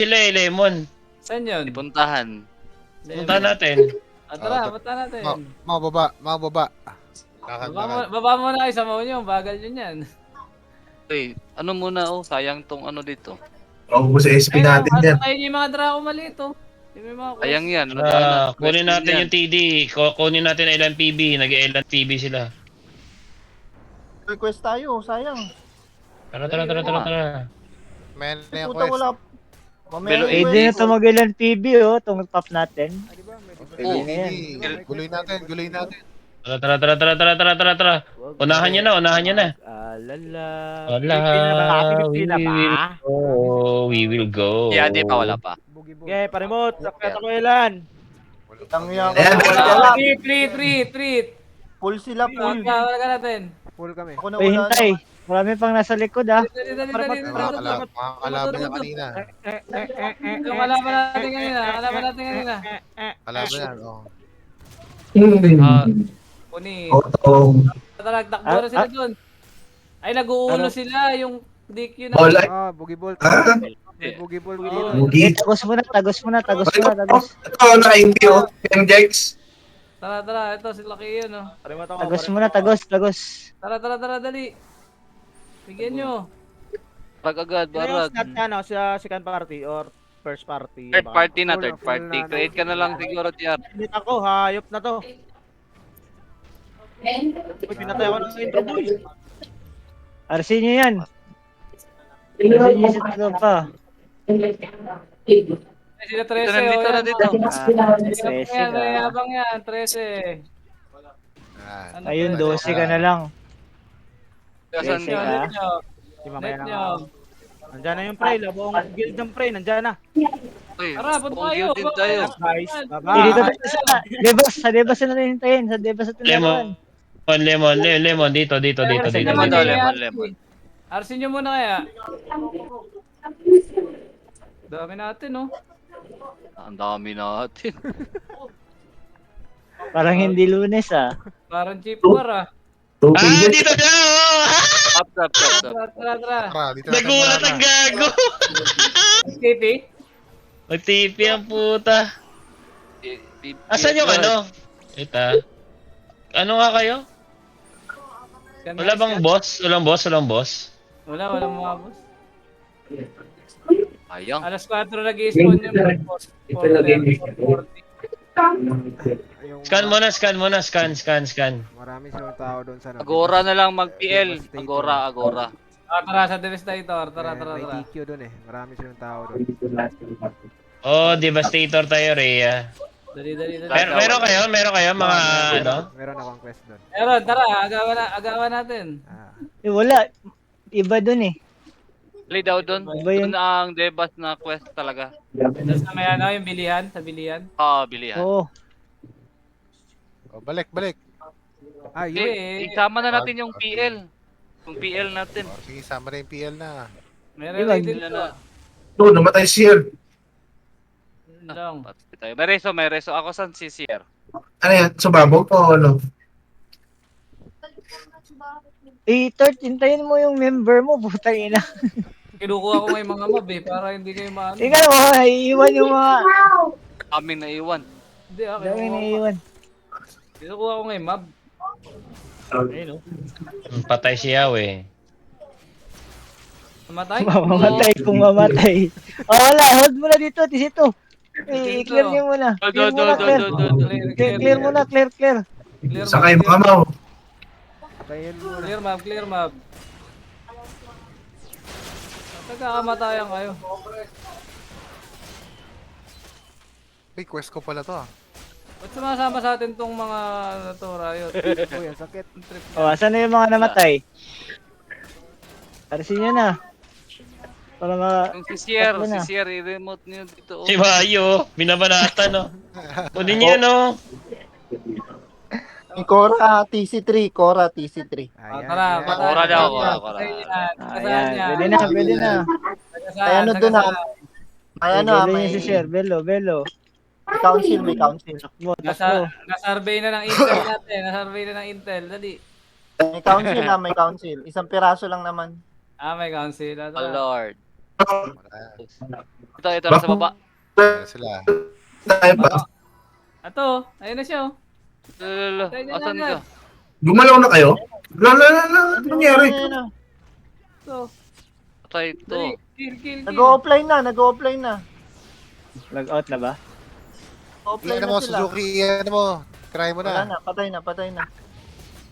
Sila Lemon. Saan yun? Ipuntahan. Punta natin. Tara, punta natin. Mga baba. Baba mo na isa mo yun, bagal yun yan. Uy, ano muna sayang tong ano dito. Maubos sa SP natin yan. Ayun yung mga Draco maliit oh. Yung mga quest. Sayang yan. Nagana. Kunin natin yung TD. Kunin natin LNPB. Nag-LNPB sila. Request tayo, sayang. Tara. Men na yung Puta quest. wala. Belo Mamaya Pwede na ito mag-ilan PB itong top natin. Oh, Guloy natin. Tara. Unahan nyo na. Alala. Wala. Pilipina ba? We will go. Yeah, di pa, wala pa. Okay, parimot. Sakit ako ilan. Tangya Ayan, ka. Treat. Full sila, full. Wala ka natin. Full kami. Ako na Uy, wala. hintay. Marami pang nasa likod ah. Mga kalaban na kanina. Yung kalaban natin kanina. Kalaban yan, oh. Kuni. Otong. Tara, takbo na sila doon. Ay, nag-uulo sila. Yung DQ na. Hola. Boogie ball. Ah, May boogie ball dito. Bugi. Tagos muna. Ito, naka-MP oh. MJX. Tara. Ito, si Lucky yun oh. Tagos muna. Tara, dali. Bigyan nyo. Agad, barag. Sa second party or first party? Third party na, Full third party. na, Create ka na lang siguro, TR. Pinit ako, hayop na to. Uy, pinatay ako ng intro boy. RC nyo yan. RC nyo sa tatlo pa. Sila 13 Ito, nandito oh. na dito. May abang yan, 13. Yan. Ayun, 12 ka na lang. Kasan Yes, ka? Net nyo. Di mamaya Net na nyo. Nandyan na yung pre, labong guild ng pre, nandyan na. Uy, Tara, punta buong kayo. guild din tayo. Guys, Bye. dito sa Debas na rin hintayin, sa Debas na tinarawan. Lemon. Dito. Lemon daw, lemon. Arsin nyo muna kaya. Dami natin oh. Ang dami natin. Parang hindi Lunes ah. Parang cheap war ah. Dito daw! Up. Tara. Tara, dito natin Nagulat ang gago! KP? Mag-TP ang puta. Asan yung ano? Ito. Ano nga kayo? Wala bang boss? Walang boss? Wala mga boss. Ayang. Alas 4 nag-i-spawn yung boss. 440. Scan muna. Marami silang tao doon sa Agora na lang mag-PL. Agora. Tara sa Devastator. Tara. May DQ doon eh. Marami silang tao doon. Devastator tayo, Rhea. Dali. Meron kayo mga ano? Meron akong quest doon. Meron, tara. Agawan natin. Wala, iba dun eh. Play daw doon. Iba yun. Doon ang Debas na quest talaga. Tapos na may ano, yung bilihan. Sa bilihan. Bilihan. Oo. Oh, balik. Ay, yun. Eh, isama na natin yung PL. Yung PL natin. Oh, sige, sama na yung PL na. Meron Iba, din Sila to. na. Ito, namatay siya. Lang. Patay tayo. May reso. Ako san si Sir. Ano yan? Sumabog o ano? Tart, hintayin mo yung member mo, putang ina. Kinukuha ko ngayon mga mob para hindi kayo maano. Tingnan mo, iiwan yung mga... Aming naiwan. Hindi Dami na iiwan. Kinukuha ko ngayon mob. Ayun oh. Patay si Yahweh. Namatay? Mamamatay kung mamatay. Wala, hold mo na dito, tisito. I-clear niyo muna. Clear muna, clear. Sakay mo kamaw. Tayin mo na. Clear map. Nagkakamatayan kayo. Uy, quest ko pala to ah. Ba't sumasama sa atin tong mga ano to, Riot? Uy, ang sakit. Asan na yung mga namatay? Arsin nyo na. Para Yung si Sir, Takbo na. i-remote niyo dito. Si Mayo, binabanatan no. Kunin niyo no. Cora TC3. Ayan. Tara, yan. patay. Ora daw, ora. Ayan, pwede na. Ay, ano dun ah. May ano ah, Bello may niya si Sir, Bello. may council. Takbo. Nasurvey na ng Intel natin. Nasurvey na ng Intel. Dali. May council. Isang piraso lang naman. May council. Oh Lord. Ito nasa baba. Sila. Tayo ba? Ato, ayun na siya oh. Lalo, asan ka? Gumalaw na kayo? Ano nangyari? So, Patay dali, ito. kill. Nag-offline na, nag-offline na. Log-out na ba? Offline Ano na mo, sila. Suzuki, ano mo? Try mo Wala na. na, patay na.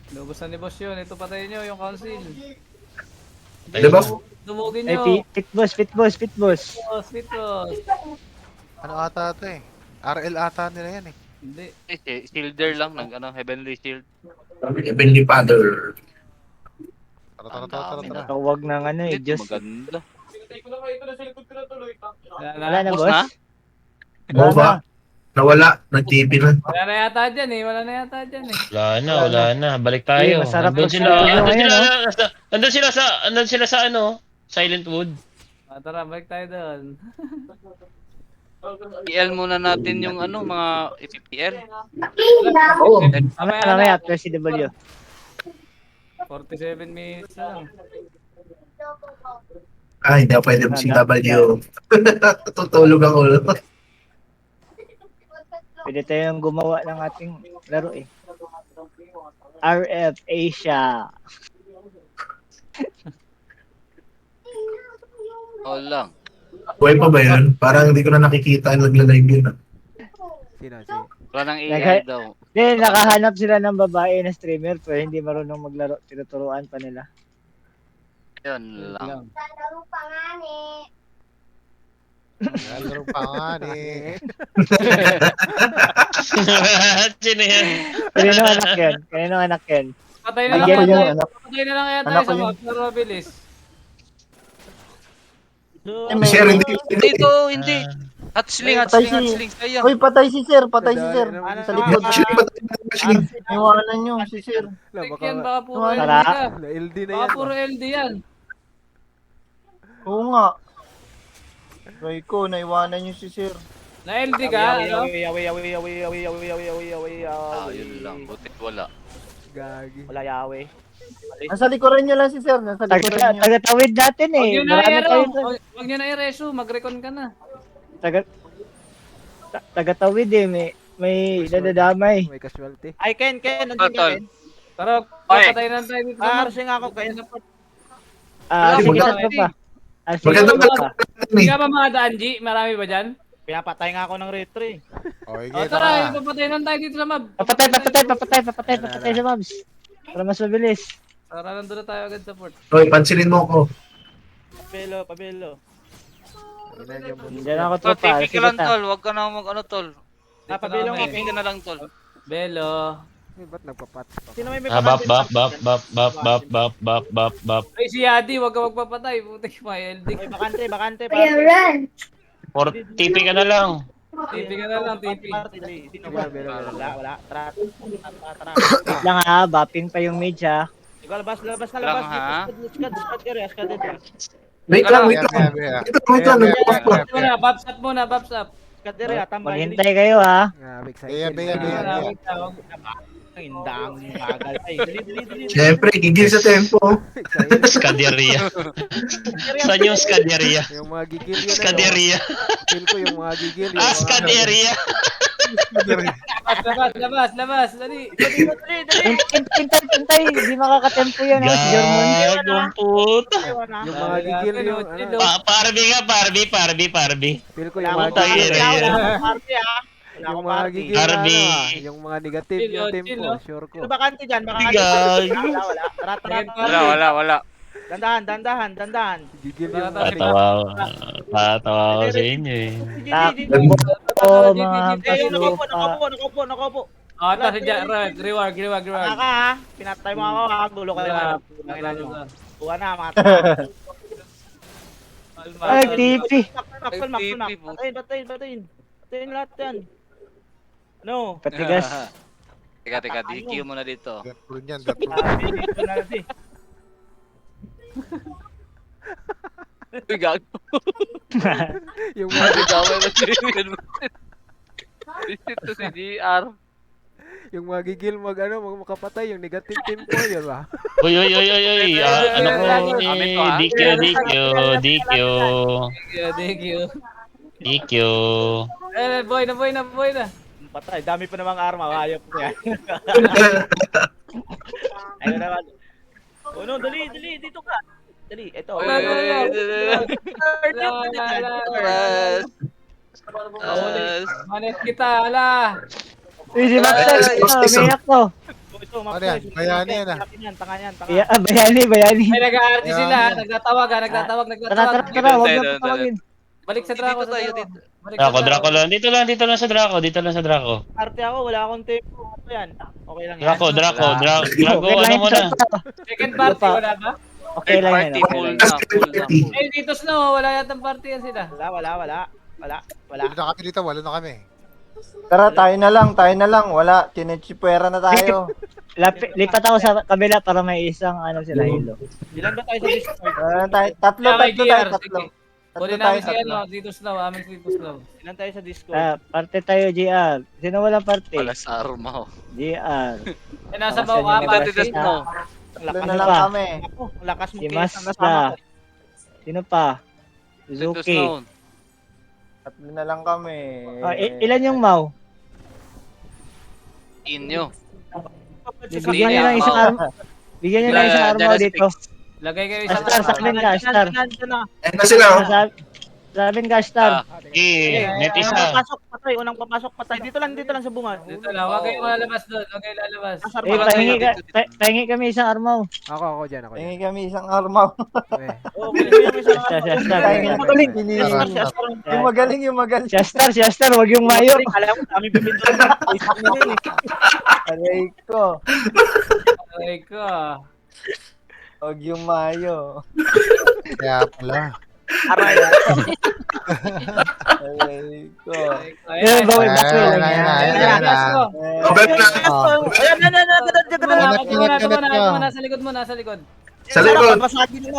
Lubos na ni boss yun. Ito patayin nyo yung council. Di ba? Dumugin Ay, nyo. pit boss. Sweet boss. Ano ata ito eh? RL ata nila yan eh. Hindi. Shielder lang, Heavenly Shield. Heavenly Father. Tara. Tawag ng ano eh, Ito Diyos. maganda. Wala na, Boss boss? na? Oo ba? Nawala. Nag-TV na. Wala na yata dyan eh. Wala na. Balik tayo. Masarap Nandun sila. magtulog ngayon, Nandun sila sa Silent Wood. Tara, balik tayo doon. PL muna natin yung mga FPL. Oo. Mamaya, after CW. 47 minutes na lang. Ay, hindi ako pwede CW. Tutulog ako. Pwede tayong gumawa ng ating laro eh. RF Asia. Oo lang. Buhay pa ba yun? Parang hindi ko na nakikita nagla-live yun. Sino? Wala nang AI daw. Then, nakahanap sila ng babae na streamer pero hindi marunong maglaro. Tinuturuan pa nila. Yun lang. Laro pa nga eh. Sino yan? Kanino anak yan? Patay na Anak lang ko yata. yun, anak. Patay na lang yata Anak yung ko sa yun. map. Pero mabilis. Sir, hindi. Dito, hindi. Hatchling. Sayang. Uy, patay si sir. Sa likod. Actually, patay na actually. Iwanan nyo si sir. Tek yan, baka puro Wala. LD ka. Na-LD na Baka yan. puro LD yan. Oo nga. Try ko, naiwanan nyo si sir. Na LD ka, ano? Yun lang. Butit wala. Gagi. Wala yawe. Nasa likuran nyo lang si sir. Nasa likuran nyo. Tagatawid natin Huwag eh. nyo na Marami i-ero. tayo doon. Huwag nyo na i-reso. Mag-recon ka na. Tagatawid eh. May nadadamay. May casualty. Ay, Ken, Tol. Pero, Oy. patay na tayo dito sa map. Arsing ako, Ken. Sige, maganda- saan ka pa? Maganda Sige, ba? Hindi ka ba mga Danji? Marami ba dyan? Pinapatay nga ako ng retro eh. Okay, O tara, ipapatay na tayo dito sa map. Papatay sa mobs. Para mas mabilis. Tara, nandun na tayo agad sa port. Hoy, pansinin mo ako. Pabelo. Diyan ako Tol, tropa. TP ka lang, tol. Huwag ka na mag tol. Pabelo nga, TP ka na lang, tol. Belo. Ba't nagpapat? Sino may Bap. Ay, si Yadi, huwag ka magpapatay. Putik, may LD. Ay, bakante. Or TP ka na lang. TP ka na lang, TP. Wala. Tara. Wait lang ha, bapping pa yung mage ha. Ikaw, labas. Lang, ha? Skad. Wait lang. Wait lang. Babs muna. Skad dire, tambay. Maghintay kayo ha. Beya. Ang indang bagal. Ay, dali. Siyempre, gigil sa tempo. Skaderia. Saan yung Skaderia? Yung mga gigil yun. Skaderia. Feel ko yung mga gigil. Skaderia. Labas. Dali. Hintay. Di makakatempo yan ha. Si German. Gagong puta. Yung mga gigil yung ano. Parby. Feel ko yung mga Puta, gigil. Wala Yung akong mga party. gigil Harvey. yung mga negative Chill, yung chill, tempo. oh. Sure ko. Sino bakante dyan? Gag. Wala. Tara. Wala. Dandahan. Gigil yung Tatawa ako sa inyo eh. Takbo mga Nakaupo. O, ito si Reward. Taka ha. Pinatay mo ako ha. Gulo ka naman. Buwan na mga Ay, TP. Patayin lahat yan. Ano? Patigas. Teka, DQ muna dito. Deathpool yan. Dito na natin. Uy, gago. Yung mga Gawin na si Ito si GR. Yung magigil makapatay, yung negative tempo, yun ba? Uy. Ano ko? Amin to, ha? DQ. Thank you. DQ. Boy na. Patay, dami pa namang arma, hayop ko yan. Ayun naman. Oh no, dali, dito ka. Dali, ito. Manet kita, ala. Uy, si Maxel, umiyak to. Ito, Ano yan? Bayani yan, ah. Tanga yan. Bayani. Ay, nag-aarti sila. Nagtatawag. Tara, wag na patawagin. Balik sa Draco. Dito tayo, dito. Draco lang. Dito lang sa Draco. Arte ako, wala akong tempo. Ano yan? Okay lang yan. Draco, Okay lang ano yun, muna? Second party, wala ba? Okay lang yun. Party, full na. Eh, dito Snow, wala yatang party yan sila. Wala. Wala na kami. Tara, tayo na lang. Wala, tinechipera na tayo. Lipat ako sa kabila para may isang sila hilo. Ilan ba tayo sa Discord? Tatlo tayo. Huli namin si dito Snow, amin si dito Snow. Ilan tayo sa Discord? Parte tayo, GR. Sino walang parte? Wala sa arma, oh. GR. Eh, nasa Nasa bawah New ka, Jersey. Dito, no? Tatlo Ano na lang pa? kami. Ako, lakas mo Si Kate, ang Mazda. kasama ko. Sino pa? Dito, Suzuki. Snow. Tatlo na lang kami. Ilan yung Mau? Inyo. Bigyan nyo ng isang armo. Bigyan nyo ng isang armo dito. Lagay kayo isang Star, sa amin ka, Star. Ayun na sila, oh. Sa amin ka, Star. Net isa. Unang papasok, patay. Dito lang sa bunga. Dito lang, huwag kayong lalabas doon, huwag kayong lalabas. Pahingi kami isang armo. Ako dyan. Tingin kami isang armaw. Yung magaling. Si Star, wag yung mayo. Alam mo, kami bibindol. Aray ko. Aray ko. Huwag yung mayo. Kaya pala. Aray ko. Ayun, bawal back lang yan. Ayan na. Babet na. Nasa likod mo, nasa likod. Sa likod. Babasagin yung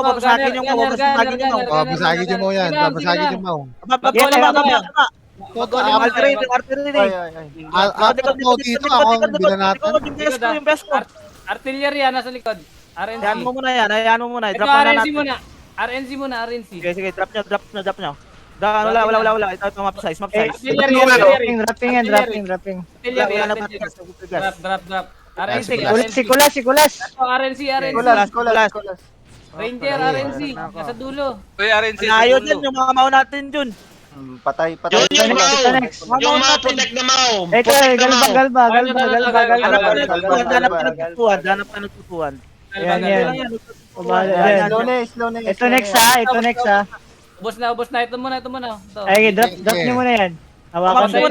Babasagin mo yan. Babasagin mo. Ako dito, ako ang binanatan. Artillery, nasa likod. RNC. Hayaan mo muna. Ito, Drop na RNC natin. muna. RNC muna, RNC. Sige, drop nyo. Wala. Ito, map size. Artillery. Wrapping. Artillery. Wala. Drop. RNC. Si Kulas. Ito, RNC. Kulas. Ranger, RNC. Nasa dulo. Uy, RNC. Ayaw din yung mga mao natin dun. Patay. Yung Ito Mau. next. Yung Mau, protect na Mau. Ito, galba. Hanap ka ng tutuan. Yan. Umala yan. Slow na. Ito next ha. Ubos na. Ito muna. Ito. Ay, drop nyo muna yan. Hawakan Maps ko.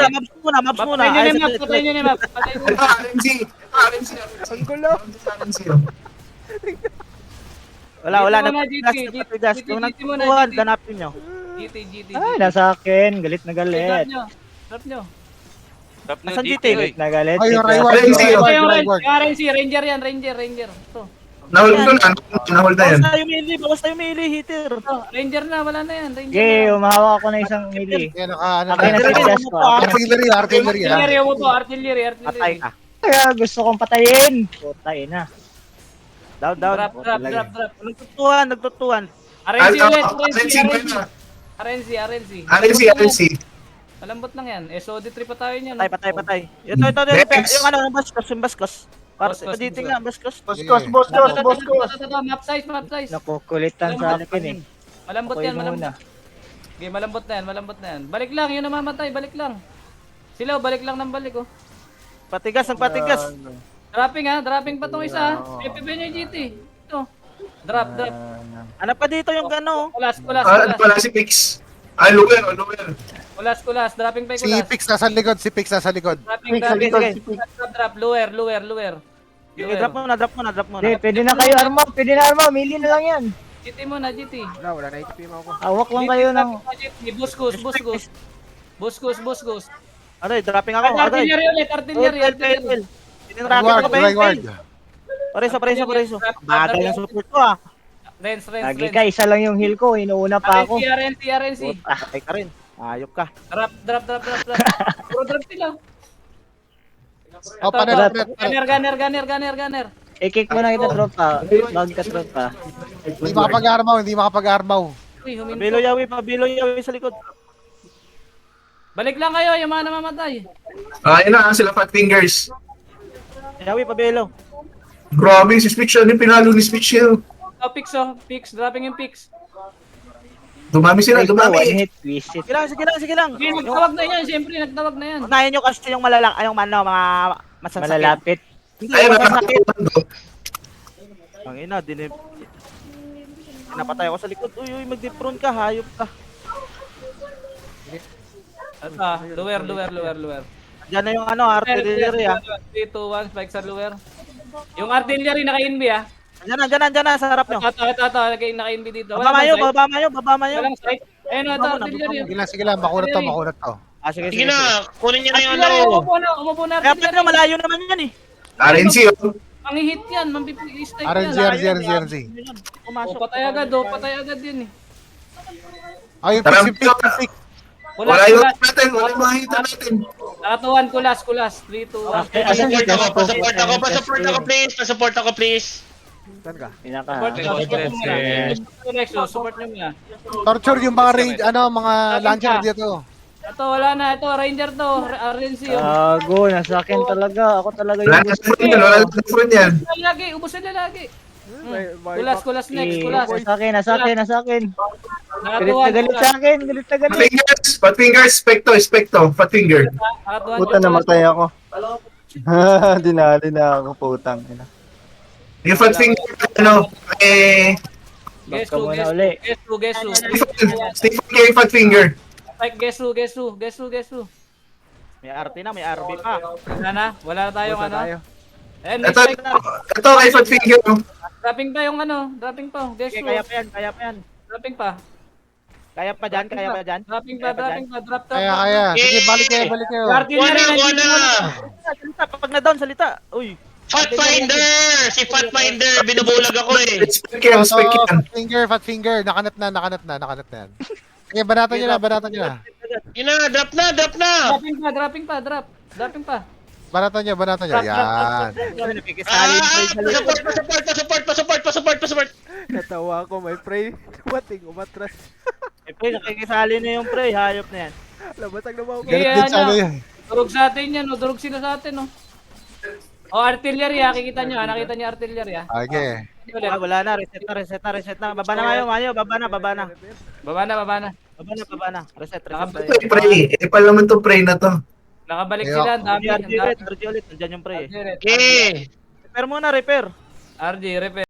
muna. Patayin nyo na yung map. RNC. Ang gulo. RNC, oh. Wala. GT Kung muna, nagtutuan, GT. ganapin nyo. GT. Ay, nasa akin. Galit na galit. Drop nyo. Drop nyo Asan dito, GT? eh. Na galit. Ay, yung RNC, oh. Yung RNC, Ranger yan. Ranger. Ito. Nahul ko na. Nahul na yan. Bawas tayo melee, hitter. Ranger na, wala na yan. Ranger Okay, na. umahawak ako na isang melee. Kaya Akin na si Jess ko. Artillery. Artillery mo po, artillery. Patay ka. Kaya gusto kong patayin. Putay na. Down. Drop. Nagtutuan. RNC ulit, RNC. RNC. Malambot lang yan. SOD 3 pa tayo niyan. Patay. Ito. Yung baskos. Para sa dito nga, baskos. Boskos. Map size. Nakukulitan sa akin eh. Malambot Ako'y yan, muna. Okay, malambot na yan. Balik lang, yun namamatay, balik lang. Sila, balik lang ng balik, oh. Patigas. Dropping pa tong isa, ha. FPV nyo yung GT. Ito. Drop. Hanap ka dito yung gano. Kulas. Wala si Pix. Ay, lower. Kulas, dropping pa yung Si kulas. Pix nasa likod. Dropping. Drop, lower. Okay, drop mo na. Hindi, pwede na kayo armo. Mili na lang yan. GT muna, GT. Wala na HP mo ako. Hawak lang kayo ng... Buskus. Aray, dropping ako. Artillery ulit. Tinrakan ko ba Reward. Pareso. Bagal yung support ko ah. Range. Lagi ka, isa lang yung heal ko. Inuuna pa ako. RNC. Patay ka rin. Ayop ka. Drop. Puro drop sila. Oh, Ito, panel, ito. Gunner. I-kick mo na kita, tropa. Bag ka, tropa. Hindi makapag-armaw, hindi makapag-armaw. Uy, huminto. Pabilo yawi sa likod. Balik lang kayo, yung mga namamatay. Ayun na, sila Fat Fingers. Yawi, pabilo. Grabe, si Speech, ano yung pinalo ni Speech yun? Oh, picks, dropping yung picks. Dumami sila, One dumami. hit, visit. Sige lang. Sige, nagtawag na yan, siyempre, nagtawag na yan. Unahin nyo kasi yung mga masasakit. Malalapit. Hindi, Ayun na, masasakit. nakakapag. Ang ina, napatay ako sa likod. Uy, mag-deprone ka, hayop ka. Lower. Diyan na yung artillery 3, 2, 1, spike sa lower. Yung artillery naka-inb ah. Diyan na, sa harap nyo. Ito, naka-inb dito. Baba mayo. Walang sight. Ayun, ito, artillery. Sige lang, makunat to. Sige na, kunin niyo na yung Artillery, ano. umupo na Kaya artillery. pala malayo naman yan eh. RNC, oh. Manghihit yan, mampipi-strike RNG, yan. RNG. Pumasok. Patay agad yun eh. Oh, yung Tara, pick. wala yung natin, wala yung makikita natin. Nakatuwan, kulas. 3, 2, 1. Pasupport ako please. Saan ka? Pinaka. Support nyo muna. Torture yung mga range, mga launcher dito. Ito, wala na. Ito, Ranger to. RNC yun. Gago, nasa akin talaga. Ako talaga Wala yung na sa front yan, wala na sa front yan. Ubusin na lagi. May Kulas next, Eh, kulas. nasa akin. Nakatuwan, Galit sa akin. Fat Fingers, Specto, Fat Finger. Nakatuwan. Puta, namatay ako. Dinali na ako, putang ina. Yung Fat Finger, Guess Baka who, muna uli. Stephen K. Fat Finger. Like, guess who. May RT na, may RB pa. Wala na tayong ano. tayo. Ito kay Fat Finger. Oh. Dropping pa yung ano. Guess Okay, who. kaya pa yan. Dropping pa. Kaya pa dyan. Dropping pa. Drop. Kaya. Sige, balik kayo. Artillery, Wala. Pag na-down, salita. Uy. Fat Finder! Si Fat Finder, binubulag ako eh. Spec yan, spec yan. Fat finger. Nakanat na yan. Sige, banatan nyo na. Yun na, drop na. Dropping pa. Banatan nyo. Yan. Support. Natawa ko, may pray. Wating umatras. Pre, nakikisali na yung pre. Hayop na yan. Labasag na ba ako? Galit din sa ano yan. Durog sa atin yan, durog sila sa atin, artillery kikita nyo, nakita nyo artillery Okay. Wala na. Reset na. Baba na ngayon, Mayo. Baba na. Baba na. Reset. Pray. Pala naman to pray na to. Nakabalik Ayo. sila, ang dami. RG ulit. Nandiyan yung pre. Okay. Repair muna, repair. RG, repair.